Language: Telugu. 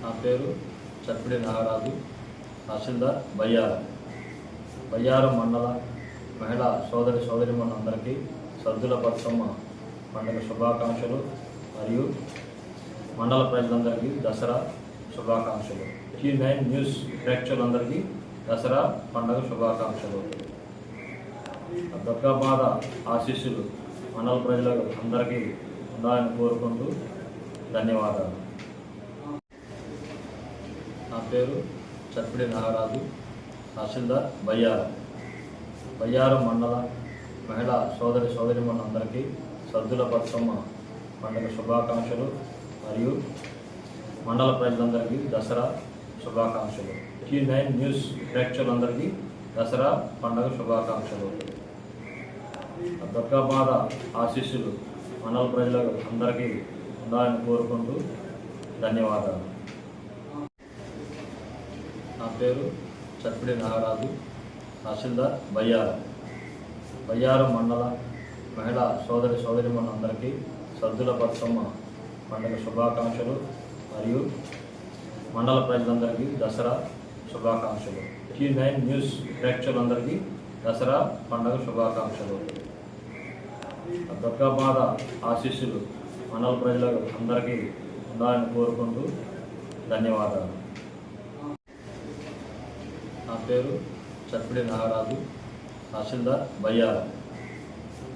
నా పేరు చప్పిడి నాగరాజు, తహసీల్దార్ బయ్యారం మండల మహిళా సోదరిమణులందరికీ సద్దుల బతుకమ్మ పండుగ శుభాకాంక్షలు మరియు మండల ప్రజలందరికీ దసరా శుభాకాంక్షలు. T9 న్యూస్ ప్రేక్షకులందరికీ దసరా పండుగ శుభాకాంక్షలు. దుర్గామాత ఆశీస్సులు మండల ప్రజలకు అందరికీ ఉండాలని కోరుకుంటూ ధన్యవాదాలు. నా పేరు చప్పిడి నాగరాజు, తహసీల్దార్ బయ్యారం మండల మహిళా సోదరిమణులందరికీ సద్దుల బతుకమ్మ పండుగ శుభాకాంక్షలు మరియు మండల ప్రజలందరికీ దసరా శుభాకాంక్షలు. T9 న్యూస్ ప్రేక్షకులందరికీ దసరా పండుగ శుభాకాంక్షలు. దుర్గామాత ఆశీస్సులు మండల ప్రజలకు అందరికీ ఉండాలని కోరుకుంటూ ధన్యవాదాలు. నా పేరు చప్పిడి నాగరాజు, తహసీల్దార్ బయ్యారం మండల మహిళా సోదరిమణులందరికీ సద్దుల బతుకమ్మ పండుగ శుభాకాంక్షలు మరియు మండల ప్రజలందరికీ దసరా శుభాకాంక్షలు. T9 న్యూస్ ప్రేక్షకులందరికీ దసరా పండుగ శుభాకాంక్షలు. దుర్గామాత ఆశీస్సులు మండల ప్రజలకు అందరికీ ఉండాలని కోరుకుంటూ ధన్యవాదాలు. నా పేరు చప్పిడి నాగరాజు, తహసీల్దార్ బయ్యారం